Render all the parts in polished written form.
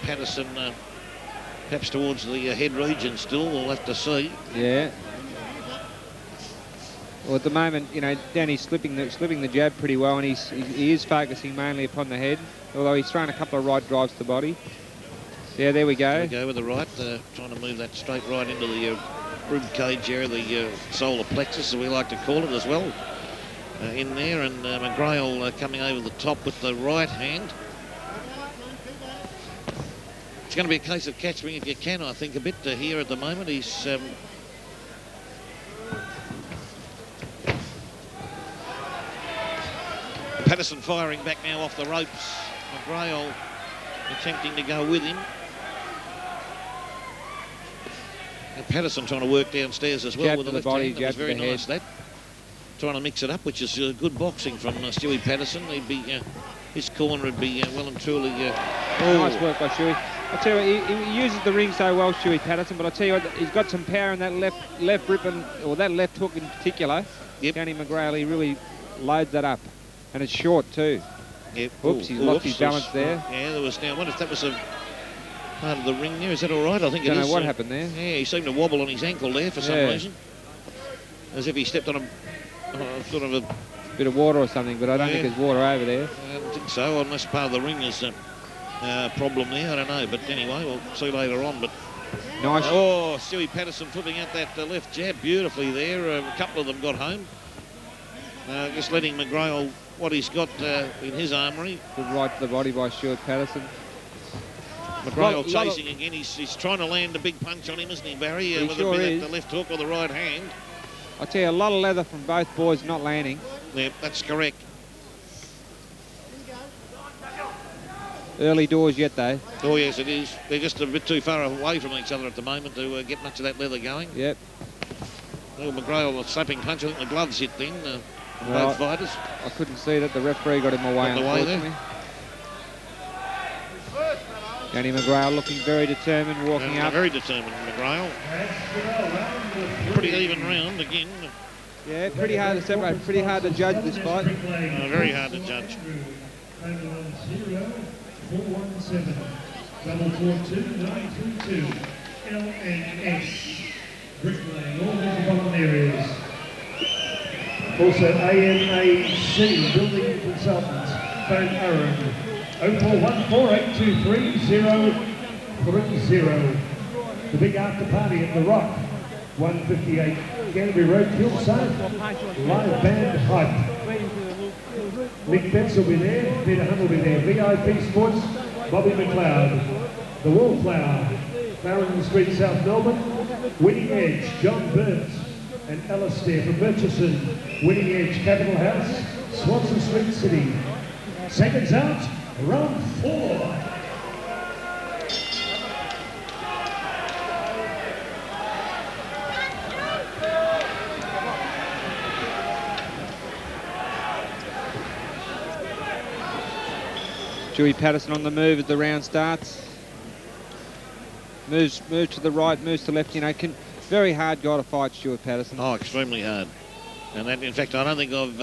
Patterson perhaps towards the head region still. We'll have to see. Yeah. Well, at the moment, you know, Danny's slipping the jab pretty well, and he is focusing mainly upon the head, although he's thrown a couple of right drives to the body. Yeah, there we go. There we go with the right, trying to move that straight right into the rib cage area, the solar plexus, as we like to call it as well, in there. And McGrail coming over the top with the right hand. It's going to be a case of catch me if you can, I think, a bit here at the moment. He's... Patterson firing back now off the ropes. McGrail attempting to go with him. And Patterson trying to work downstairs as well jab with the left body, hand. That was very nice, head. that. Trying to mix it up, which is good boxing from Stewie Patterson. He'd be, his corner would be well and truly... Nice work by Stewie. I tell you what, he uses the ring so well, Stewie Patterson, but I tell you what, he's got some power in that left rip, or that left hook in particular. Yep. Danny McGrail, he really loads that up. And it's short too. Yep. Oops, he's lost his balance there. Yeah, there was now. I wonder if that was a part of the ring there. Is that all right? I think it is. Don't know what happened there. Yeah, he seemed to wobble on his ankle there for some reason, as if he stepped on a sort of a bit of water or something. But I don't think there's water over there. I don't think so. Unless part of the ring is a problem there. I don't know. But anyway, we'll see later on. But nice. Oh, Stewie Patterson flipping out that left jab beautifully there. A couple of them got home. Just letting McGrail what he's got in his armoury. Good right to the body by Stuart Patterson. McGrail chasing again. He's trying to land a big punch on him, isn't he, Barry? He Whether sure it be is. the left hook or the right hand. I tell you, a lot of leather from both boys not landing. Yeah, that's correct. Early doors yet, though. Oh, yes, it is. They're just a bit too far away from each other at the moment to get much of that leather going. Yep. Oh, McGrail, a slapping punch. I think the gloves hit then. Well, both fighters. I couldn't see that. The referee got him away, unfortunately. Danny McGrail looking very determined, walking up. Very determined, McGrail. Pretty even round again. Yeah, pretty hard to separate, pretty hard to judge this fight. Very hard to judge. 417 442 LNS. Bricklaying, all metropolitan areas. Also AMAC, Building Consultants, phone Aaron, 0414823030. The big after party at The Rock, 158 Canterbury Road, Kilside. Live band hype. Nick Betts will be there, Peter Hunt will be there. VIP Sports, Bobby McLeod. The Wallflower, Farrington Street, South Melbourne. Winning Edge, John Burns and Alistair from Murchison. Winning Edge, Capital House, Swanson Street City. Seconds out, round 4. Stewie Patterson on the move as the round starts. Moves to the right, moves to left. You know, very hard guy to fight, Stuart Patterson. Oh, extremely hard. And that, in fact, I don't think I've,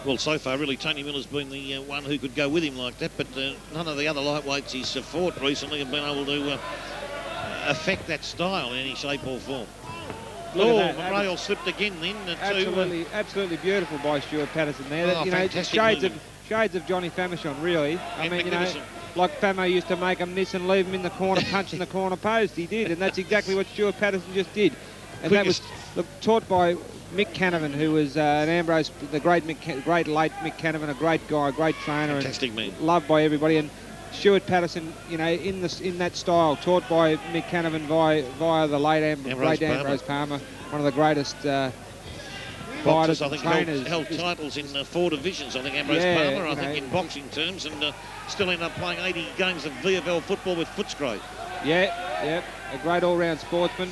well, so far, really, Tony Miller's been the one who could go with him like that, but none of the other lightweights he's fought recently have been able to affect that style in any shape or form. McGrail slipped again then. Absolutely beautiful by Stuart Patterson there. Oh, you know, fantastic shades of Johnny Famechon, really. I mean, you know, like Famo used to make him miss and leave him in the corner, punching the corner post. He did, and that's exactly what Stuart Patterson just did. And that was taught by Mick Canavan, who was an Ambrose, the great late Mick Canavan, a great guy, a great trainer, fantastic man, loved by everybody. And Stuart Patterson, you know, in that style, taught by Mick Canavan via the late Ambrose Palmer, one of the greatest. Boxers, I think, held titles in 4 divisions. I think Ambrose Palmer, I think, in boxing terms, and still ended up playing 80 games of VFL football with Footscray. Yeah, a great all-round sportsman.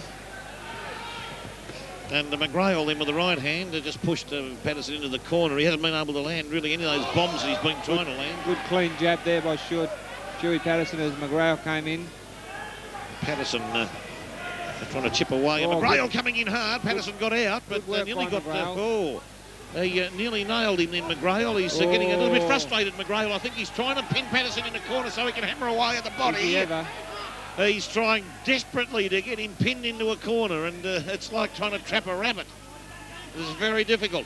And McGrail then with the right hand just pushed Patterson into the corner. He hasn't been able to land really any of those bombs that he's been trying to land. Good clean jab there by Stewie Patterson as McGrail came in. Patterson trying to chip away. And McGrail coming in hard. Patterson got out, but nearly got... He nearly nailed him then, McGrail. He's getting a little bit frustrated, McGrail. I think he's trying to pin Patterson in the corner so he can hammer away at the body. He's trying desperately to get him pinned into a corner, and it's like trying to trap a rabbit. This is very difficult.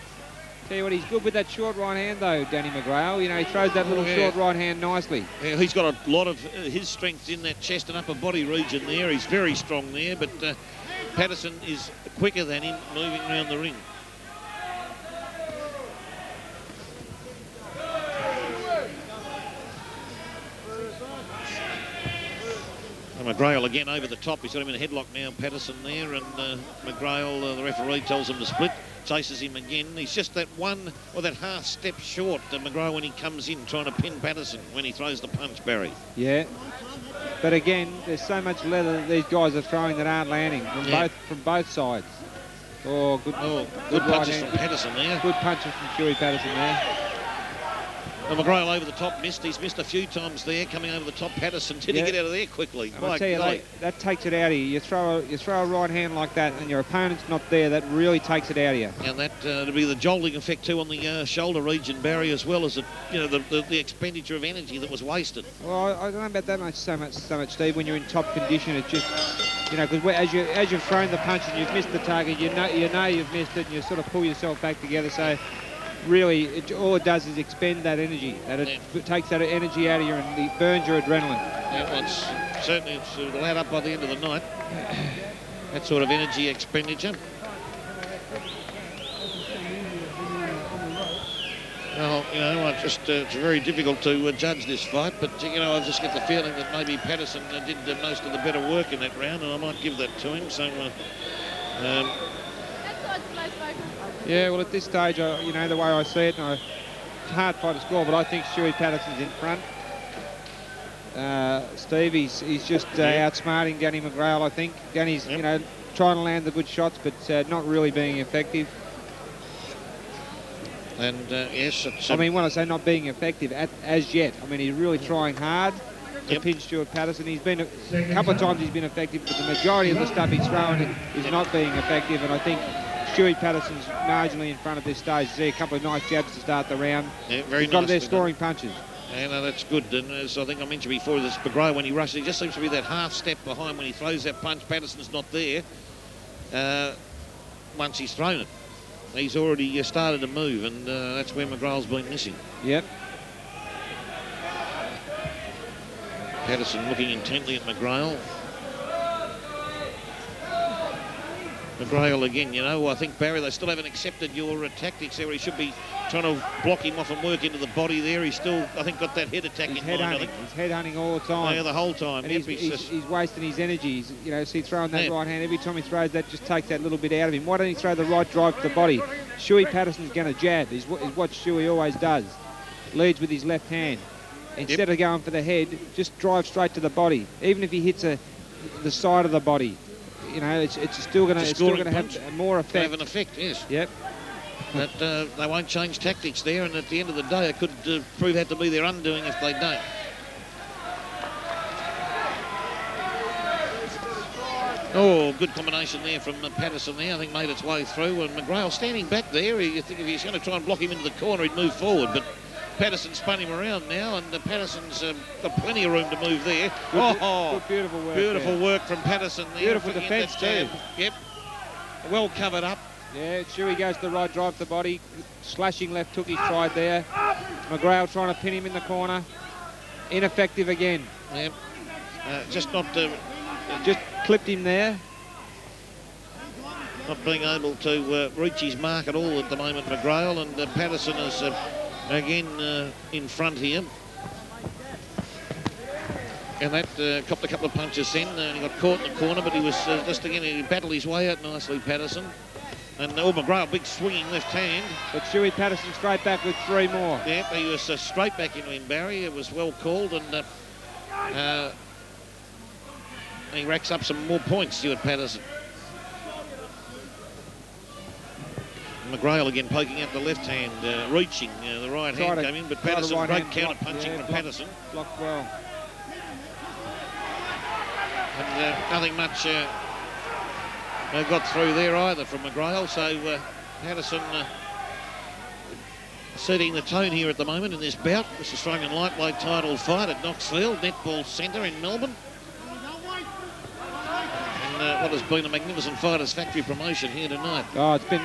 Tell you what, he's good with that short right hand, though, Danny McGrail. You know, he throws that little short right hand nicely. Yeah, he's got a lot of his strength in that chest and upper body region there. He's very strong there, but Patterson is quicker than him moving around the ring. McGrail again over the top. He's got him in a headlock now, Patterson there, and McGrail, the referee tells him to split, chases him again. He's just that one or that half step short, McGrail, when he comes in trying to pin Patterson when he throws the punch, Barry. Yeah, but again, there's so much leather that these guys are throwing that aren't landing from both sides. Good punches from Patterson there. Good punches from Shuey Patterson there. Well, McGrail over the top missed. He's missed a few times there, coming over the top. Patterson, did he get out of there quickly? I tell you, that takes it out of you. You throw a right hand like that, and your opponent's not there. That really takes it out of you. And that will be the jolting effect too on the shoulder region, Barry, as well as the expenditure of energy that was wasted. Well, I don't know about that so much, Steve. When you're in top condition, it's just because as you've thrown the punch and you've missed the target, you know you've missed it, and you sort of pull yourself back together. So. Really, all it does is expend that energy. It takes that energy out of you and it burns your adrenaline. Yeah, well, it'll add up by the end of the night. That sort of energy expenditure. Well, it's very difficult to judge this fight, but I just get the feeling that maybe Patterson did most of the better work in that round, and I might give that to him. So. Yeah, well, at this stage, the way I see it, it's a hard fight to score, but I think Shuey Patterson's in front. Steve, he's just outsmarting Danny McGrail, I think. Danny's, trying to land the good shots, but not really being effective. And, yes, it's... I mean, when I say not being effective, as yet, I mean, he's really trying hard to pin Stuart Patterson. He's been a couple of times he's been effective, but the majority of the stuff he's throwing is not being effective, and I think Shuey Patterson's marginally in front at this stage. See a couple of nice jabs to start the round. Yeah, very nice. Got there scoring punches. Yeah, no, that's good. And as I think I mentioned before, this McGrail, when he rushes, he just seems to be that half step behind when he throws that punch. Patterson's not there once he's thrown it. He's already started to move, and that's where McGrail's been missing. Yep. Patterson looking intently at McGrail. McGrail again, I think, Barry, they still haven't accepted your tactics there. He should be trying to block him off and work into the body there. He's still, I think, got that head attack in mind, I think. He's head hunting all the time. Yeah, the whole time. And he's wasting his energy. He's throwing that right hand. Every time he throws that, just takes that little bit out of him. Why don't he throw the right drive to the body? Shuey Patterson's going to jab, is what Shuey always does. Leads with his left hand. Instead of going for the head, just drive straight to the body. Even if he hits the side of the body. It's still going to have more effect. Have an effect, yes. Yep. But they won't change tactics there, and at the end of the day, it could prove out to be their undoing if they don't. Oh, good combination there from Patterson there. I think made its way through, and McGrail standing back there. You think if he's going to try and block him into the corner, he'd move forward, but Patterson spun him around now, and Patterson's got plenty of room to move there. Good, beautiful work. Beautiful work from Patterson there. Beautiful defence too. Yep. Well covered up. Yeah, Shuey goes to the right drive to the body. Slashing left hook, he's tried there. McGrail trying to pin him in the corner. Ineffective again. Yep. Just not... just clipped him there. Not being able to reach his mark at all at the moment, McGrail, and Patterson is... again in front here. And that copped a couple of punches then. He got caught in the corner, but he was he battled his way out nicely, Patterson. And McGrail, big swinging left hand. But Shuey Patterson straight back with 3 more. Yeah, he was straight back into him, Barry. It was well called, and he racks up some more points, Stuart Patterson. McGrail again poking out the left hand, reaching. The right hand came in, but Patterson great counter punching from Patterson. Blocked well. And nothing much got through there either from McGrail, so Patterson setting the tone here at the moment in this bout. This Australian lightweight title fight at Knoxville Netball Centre in Melbourne. And what has been a magnificent Fighters Factory promotion here tonight. Oh, it's been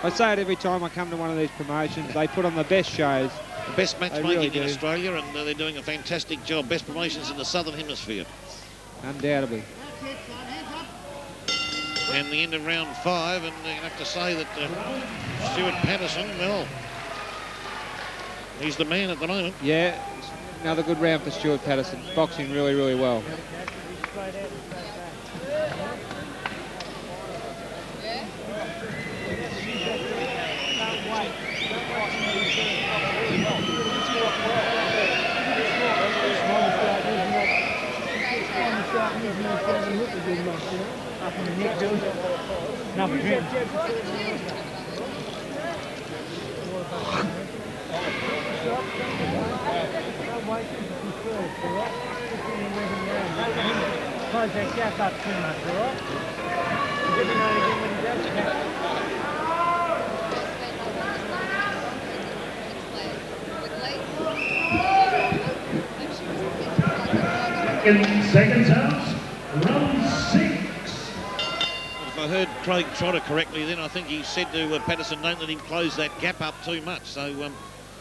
I say it every time I come to one of these promotions. They put on the best shows. The best matchmaking really in Australia, and they're doing a fantastic job. Best promotions in the Southern Hemisphere. Undoubtedly. And the end of round 5, and you have to say that Stuart Patterson, well, he's the man at the moment. Yeah, another good round for Stuart Patterson. Boxing really, really well. Close that gap up too much, all right? In seconds out, round 6. If I heard Craig Trotter correctly, then I think he said to Patterson, don't let him close that gap up too much. So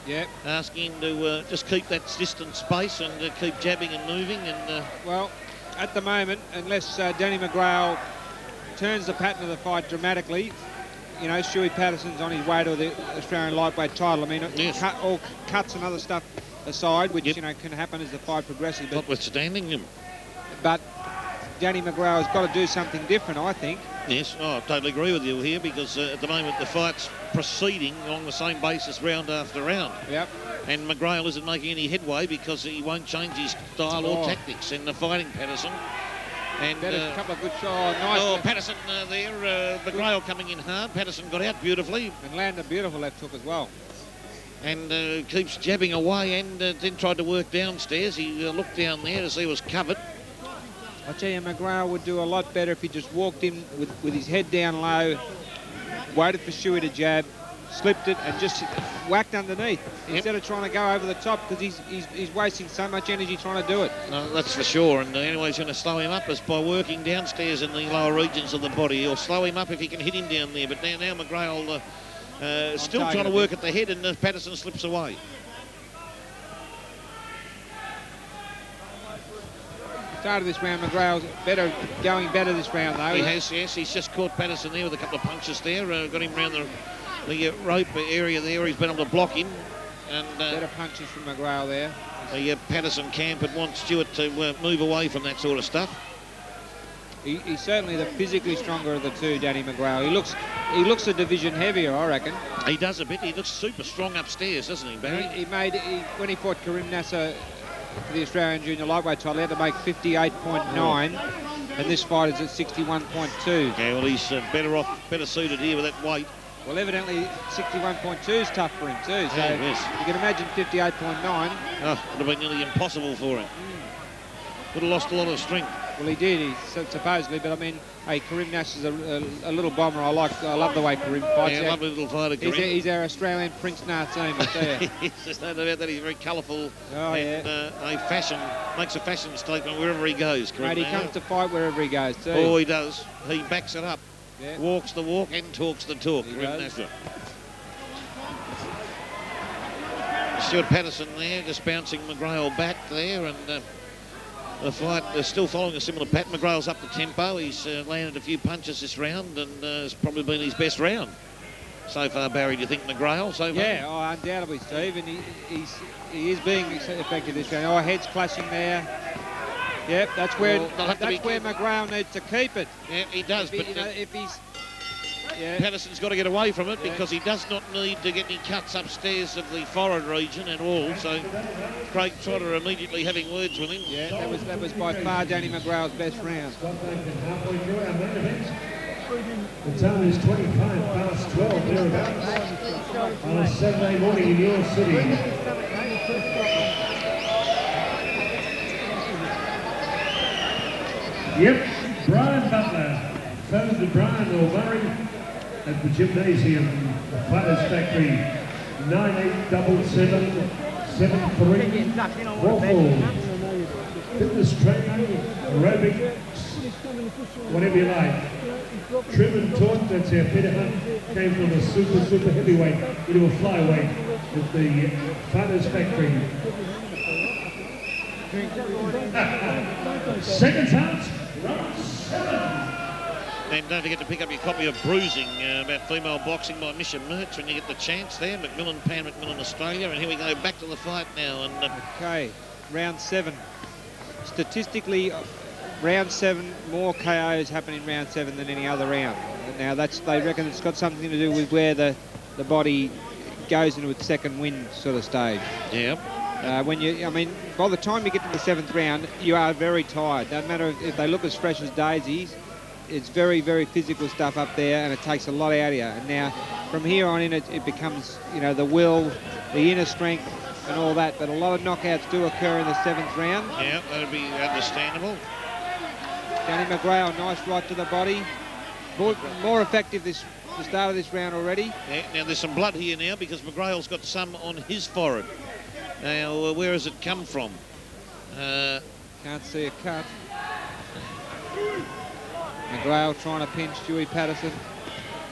yeah, asking him to just keep that distant space and keep jabbing and moving. And well, at the moment, unless Danny McGrail turns the pattern of the fight dramatically, you know, Stewie Patterson's on his way to the Australian lightweight title. I mean, yes. All cuts and other stuff aside, which, yep, you know, can happen as the fight progresses. But, notwithstanding him. But Danny McGrail has got to do something different, I think. Yes, I totally agree with you here, because at the moment the fight's proceeding along the same basis round after round. Yep. And McGrail isn't making any headway because he won't change his style or tactics in the fighting Patterson. And a couple of good shots. Nice. Patterson there, McGrail coming in hard. Patterson got out beautifully. And landed a beautiful left hook as well. And keeps jabbing away, and then tried to work downstairs. He looked down there to see it was covered. I tell you, McGrail would do a lot better if he just walked in with his head down low, waited for Stewie to jab, slipped it, and just whacked underneath instead of trying to go over the top, because he's wasting so much energy trying to do it. No, that's for sure. And anyway, he's going to slow him up is by working downstairs in the lower regions of the body. He'll slow him up if he can hit him down there. But now McGrail still trying to work at the head, and Patterson slips away. Started this round, McGrail's going better this round though. He has, yes. He's just caught Patterson there with a couple of punches there. Got him around the rope area there. He's been able to block him. And better punches from McGrail there. The Patterson camp would want Stuart to move away from that sort of stuff. He's certainly the physically stronger of the two, Danny McGrail. He looks a division heavier, I reckon. He does a bit. He looks super strong upstairs, doesn't he, Barry? When he fought Karim Nasser for the Australian junior lightweight title, he had to make 58.9, and this fight is at 61.2. Yeah, well, he's better suited here with that weight. Well, evidently 61.2 is tough for him too. So yes. You can imagine 58.9. Oh, would have been nearly impossible for him. Would have lost a lot of strength. Well, he did, supposedly, but I mean, hey, Karim Nasser's a little bomber. I love the way Karim fights. Yeah, lovely little fighter, Karim. He's our Australian Prince Nassim, I tell you. There's no doubt about that. He's very colourful. Oh, and makes a fashion statement wherever he goes, Karim. Mate, he comes to fight wherever he goes too. Oh, he does. He backs it up. Yeah. Walks the walk and talks the talk, He Karim does. Nasser. Stuart Patterson there, just bouncing McGrail back there, and the fight is still following a similar pattern. McGrail's up the tempo. He's landed a few punches this round, and it's probably been his best round so far. Barry, do you think McGrail so far? Yeah, undoubtedly, Steve, and he is being effective this round. Oh, heads clashing there. Yep, that's where McGrail needs to keep it. Yeah, he does. If he's Patterson's got to get away from it because he does not need to get any cuts upstairs of the forehead region at all. So Craig Trotter immediately having words with him. Yeah, that was by far Danny McGrail's best round. Halfway through our main event. The time is 25 past 12 thereabouts on a Saturday morning in your city. Yep, Brian Butler, found to Brian O'Murray at the gymnasium, the Fighters Factory 9877 73 Waffle. Fitness training, aerobics, whatever you like. Trim and Taut, that's our Peter Hunt, came from a super heavyweight into a flyweight at the Farners factory. Seconds out, round 7. And don't forget to pick up your copy of Bruising about female boxing by Misha Mertz when you get the chance there. Macmillan, Pan Macmillan, Australia. And here we go back to the fight now. And okay, round 7. Statistically, round 7, more KOs happen in round 7 than any other round. Now they reckon it's got something to do with where the body goes into its second wind sort of stage. Yeah. By the time you get to the 7th round, you are very tired. Doesn't matter if they look as fresh as daisies. It's very, very physical stuff up there, and it takes a lot out of you. And now, from here on in, it becomes, the will, the inner strength, and all that. But a lot of knockouts do occur in the 7th round. Yeah, that would be understandable. Danny McGrail, nice right to the body. More effective the start of this round already. Yeah, now there's some blood here now because McGrail's got some on his forehead. Now, where has it come from? Can't see a cut. McGrail trying to pinch Stewie Patterson.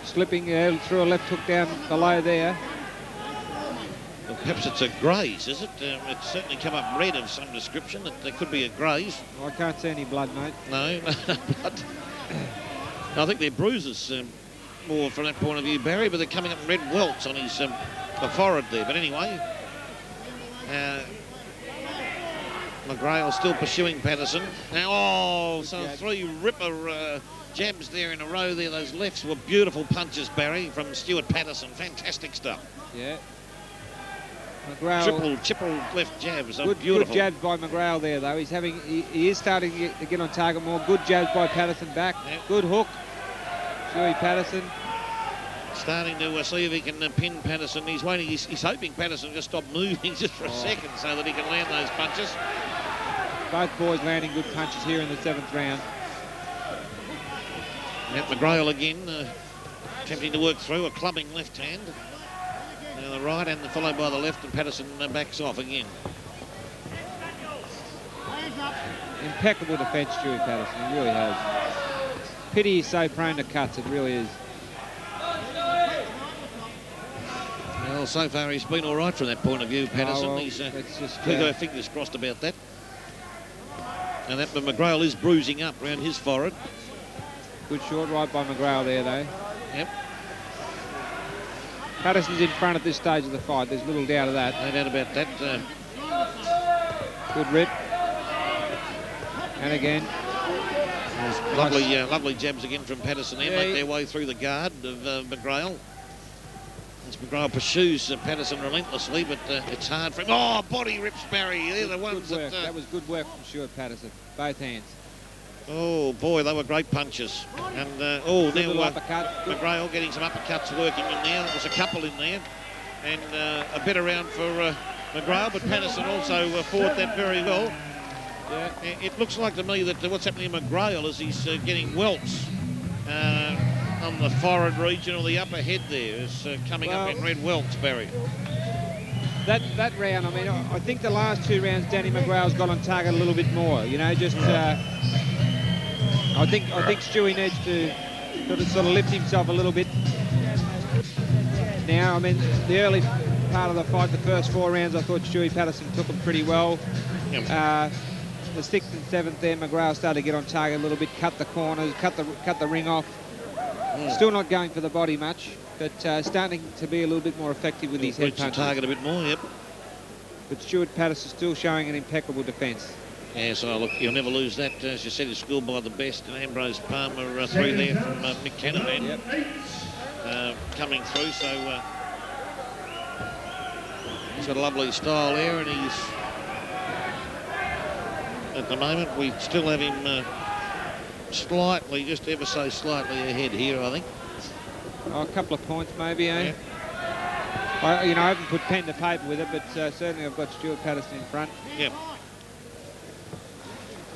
Slipping through a left hook down below there. Well, perhaps it's a graze, is it? It's certainly come up red of some description. There could be a graze. I can't see any blood, mate. No, blood. I think they're bruises more from that point of view, Barry, but they're coming up in red welts on his the forehead there. But anyway, McGrail still pursuing Patterson. Now, so 3 ripper jabs there in a row there. Those lefts were beautiful punches, Barry, from Stuart Patterson. Fantastic stuff. Yeah. McGrail. Triple left jabs. Good Beautiful. jabs by McGrail there, though. He is starting to get on target more. Good jabs by Patterson back. Yep. Good hook. Stewie Patterson. Starting to see if he can pin Patterson. He's waiting. He's hoping Patterson just stop moving just for a second so that he can land those punches. Both boys landing good punches here in the 7th round. Now McGrail again, attempting to work through a clubbing left hand. Now the right and followed by the left, and Patterson backs off again. Impeccable defence, Stewie Patterson. He really has. Pity he's so prone to cuts. It really is. Well, so far he's been all right from that point of view, Patterson. He's got our fingers crossed about that. And that McGrail is bruising up around his forehead. Good short right by McGrail there, though. Yep. Patterson's in front at this stage of the fight. There's little doubt of that. No doubt about that. Good rip. And again. Lovely jabs again from Patterson there. Make their way through the guard of McGrail. As McGrail pursues Patterson relentlessly, but it's hard for him. Oh, body rips, Barry. They're the ones that... that was good work from Stuart Patterson. Both hands. Oh, boy, they were great punches. And, now McGrail getting some uppercuts working in there. There was a couple in there. And a better round for McGrail, but Patterson also fought that very well. Yeah. It looks like to me that what's happening to McGrail is he's getting welts on the forehead region or the upper head there. Is coming up in red welts, Barry. That round, I think the last 2 rounds Danny McGrail's got on target a little bit more. I think Stewie needs to sort of lift himself a little bit. Now, the early part of the fight, the first 4 rounds, I thought Stewie Patterson took them pretty well. Yep. The 6th and 7th there, McGrail started to get on target a little bit, cut the corners, cut the ring off. Still not going for the body much, but starting to be a little bit more effective with his head punches. Target a bit more, yep. But Stuart Patterson still showing an impeccable defence. Yeah, so look, you'll never lose that. As you said, he's schooled by the best. And Ambrose Palmer 3 there from Mick Canavan coming through. So he's got a lovely style there, and he's at the moment we still have him slightly, just ever so slightly ahead here, I think. Oh, a couple of points maybe, eh? Yeah. I haven't put pen to paper with it, but certainly I've got Stuart Patterson in front. Yep.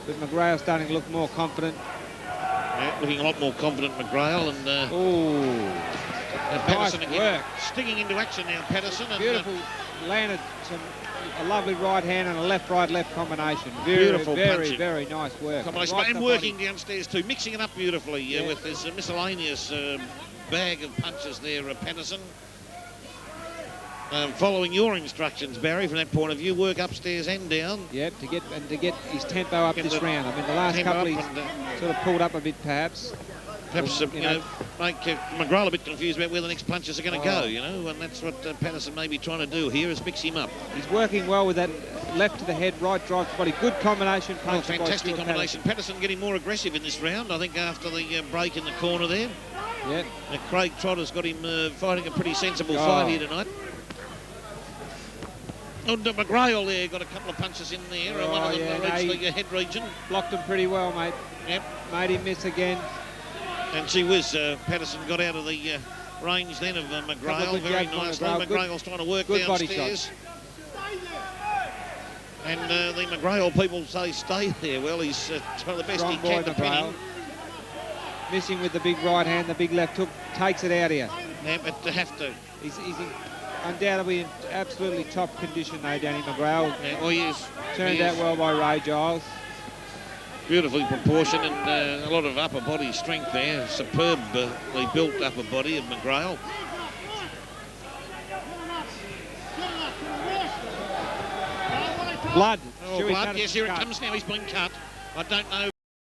But McGrail starting to look more confident. Yeah, looking a lot more confident, McGrail. And Patterson Nice again, work. stinging into action now, Patterson. And, Beautiful, landed a lovely right hand and a left-right-left combination. Beautiful very, punching. very nice work. combination. Right And the working body. downstairs too, mixing it up beautifully Yeah. with this miscellaneous bag of punches there, Patterson. Following your instructions, Barry, from that point of view, work upstairs and down. Yep, to get his tempo up Get this the round. I mean, the last tempo couple up he's and, sort of pulled up a bit, perhaps. Perhaps, you know, make McGrail a bit confused about where the next punches are going to Oh. go, and that's what Patterson may be trying to do here, is mix him up. He's working well with that left to the head, right drive to body. Good combination Oh, punch. by fantastic Stuart combination. Patterson getting more aggressive in this round, I think, after the break in the corner there. Patterson. Yep. Craig Trotter's got him fighting a pretty sensible Oh. fight here tonight. Oh, McGrail there got a couple of punches in there. Oh, One of them yeah, reached no, the head region. Blocked him pretty well, mate. Yep. Made him miss again. And gee whiz, Patterson got out of the range then of Couple McGrail of good very jabs on nicely. McGrail. Good- McGrail's trying to work good body downstairs. And the McGrail people say stay there. Well, he's trying the best Strong he boy, can to pin McGrail. him. Missing with the big right hand, the big left hook. Takes it out here. Yeah, but to have to. He's undoubtedly in absolutely top condition, though, Danny McGrail. Yeah, well, he is. Turned He out is. well by Ray Giles. Beautifully proportioned and a lot of upper body strength there. Superbly built upper body of McGrail. Blood. Oh, Stewie blood. Patterson Yes, here it cut. comes now. He's been cut. I don't know